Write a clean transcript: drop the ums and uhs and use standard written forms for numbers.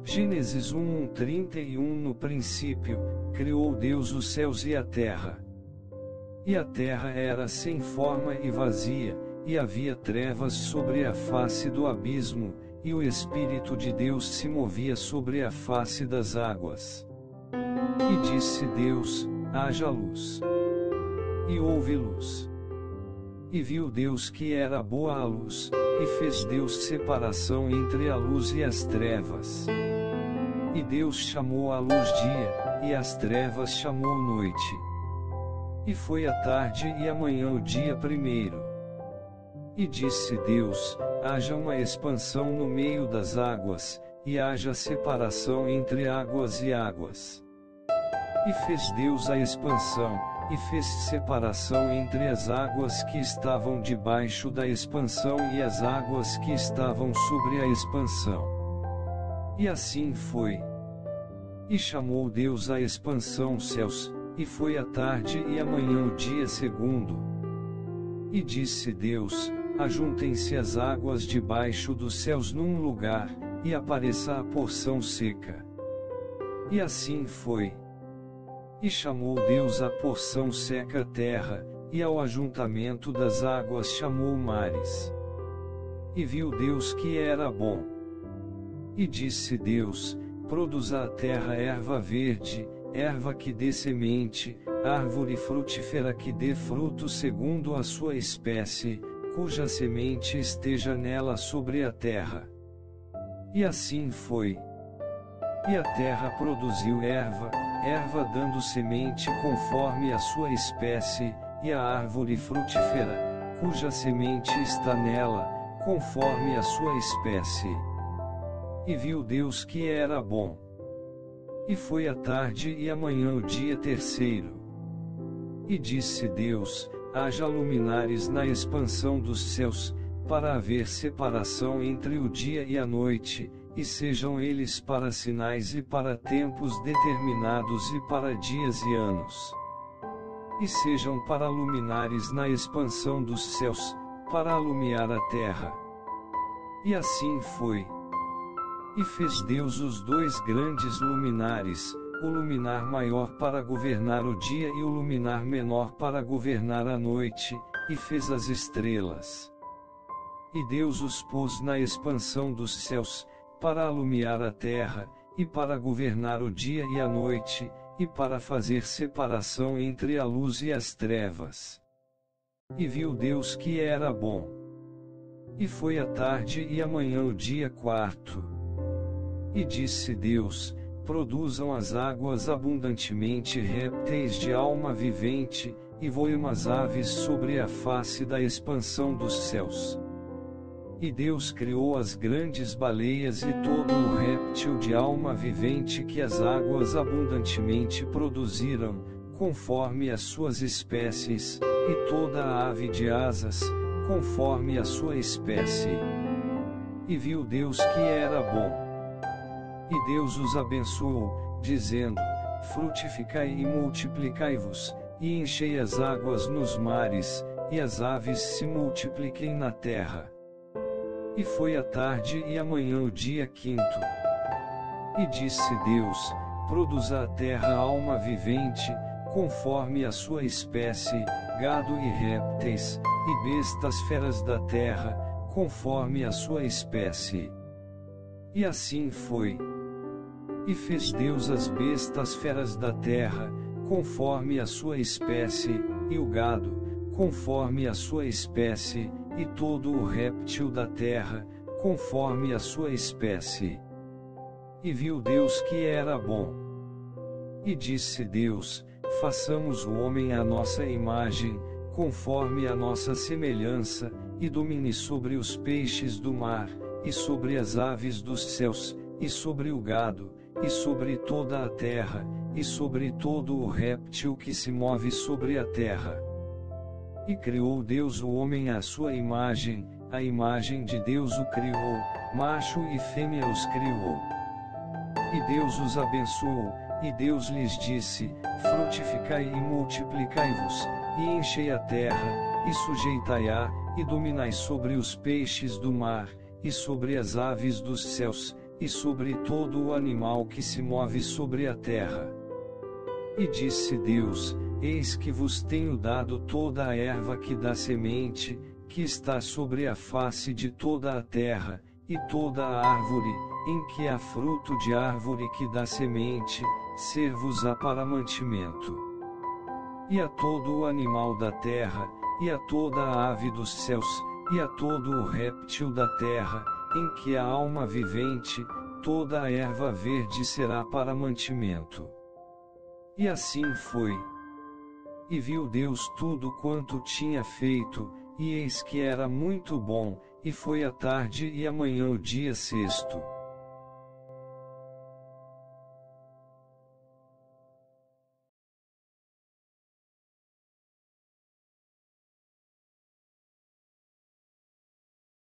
Gênesis 1:31 No princípio, criou Deus os céus e a terra. E a terra era sem forma e vazia, e havia trevas sobre a face do abismo, e o Espírito de Deus se movia sobre a face das águas. E disse Deus: haja luz. E houve luz. E viu Deus que era boa a luz, e fez Deus separação entre a luz e as trevas. E Deus chamou a luz dia, e as trevas chamou noite. E foi a tarde e a manhã o dia primeiro. E disse Deus: haja uma expansão no meio das águas, e haja separação entre águas e águas. E fez Deus a expansão, e fez separação entre as águas que estavam debaixo da expansão e as águas que estavam sobre a expansão. E assim foi. E chamou Deus a expansão céus, e foi a tarde e a manhã o dia segundo. E disse Deus: ajuntem-se as águas debaixo dos céus num lugar, e apareça a porção seca. E assim foi. E chamou Deus a porção seca terra, e ao ajuntamento das águas chamou mares. E viu Deus que era bom. E disse Deus: produza a terra erva verde, erva que dê semente, árvore frutífera que dê fruto segundo a sua espécie, cuja semente esteja nela sobre a terra. E assim foi. E a terra produziu erva, erva dando semente conforme a sua espécie, e a árvore frutífera, cuja semente está nela, conforme a sua espécie. E viu Deus que era bom. E foi a tarde e a manhã o dia terceiro. E disse Deus: haja luminares na expansão dos céus, para haver separação entre o dia e a noite, e sejam eles para sinais e para tempos determinados e para dias e anos. E sejam para luminares na expansão dos céus, para alumiar a terra. E assim foi. E fez Deus os dois grandes luminares, o luminar maior para governar o dia e o luminar menor para governar a noite, e fez as estrelas. E Deus os pôs na expansão dos céus, para alumiar a terra, e para governar o dia e a noite, e para fazer separação entre a luz e as trevas. E viu Deus que era bom. E foi a tarde e a manhã o dia quarto. E disse Deus: produzam as águas abundantemente répteis de alma vivente, e voem as aves sobre a face da expansão dos céus. E Deus criou as grandes baleias e todo o réptil de alma vivente que as águas abundantemente produziram, conforme as suas espécies, e toda a ave de asas, conforme a sua espécie. E viu Deus que era bom. E Deus os abençoou, dizendo: frutificai e multiplicai-vos, e enchei as águas nos mares, e as aves se multipliquem na terra. E foi a tarde e a manhã o dia quinto. E disse Deus: produza a terra alma vivente, conforme a sua espécie, gado e répteis, e bestas feras da terra, conforme a sua espécie. E assim foi. E fez Deus as bestas feras da terra, conforme a sua espécie, e o gado, conforme a sua espécie, e todo o réptil da terra, conforme a sua espécie. E viu Deus que era bom. E disse Deus: façamos o homem à nossa imagem, conforme a nossa semelhança, e domine sobre os peixes do mar, e sobre as aves dos céus, e sobre o gado, e sobre toda a terra, e sobre todo o réptil que se move sobre a terra. E criou Deus o homem à sua imagem, a imagem de Deus o criou, macho e fêmea os criou. E Deus os abençoou, e Deus lhes disse: frutificai e multiplicai-vos, e enchei a terra, e sujeitai-a, e dominai sobre os peixes do mar, e sobre as aves dos céus, e sobre todo o animal que se move sobre a terra. E disse Deus: eis que vos tenho dado toda a erva que dá semente, que está sobre a face de toda a terra, e toda a árvore, em que há fruto de árvore que dá semente, ser-vos-á para mantimento. E a todo o animal da terra, e a toda a ave dos céus, e a todo o réptil da terra, em que há alma vivente, toda a erva verde será para mantimento. E assim foi. E viu Deus tudo quanto tinha feito, e eis que era muito bom, e foi a tarde e amanhã o dia sexto.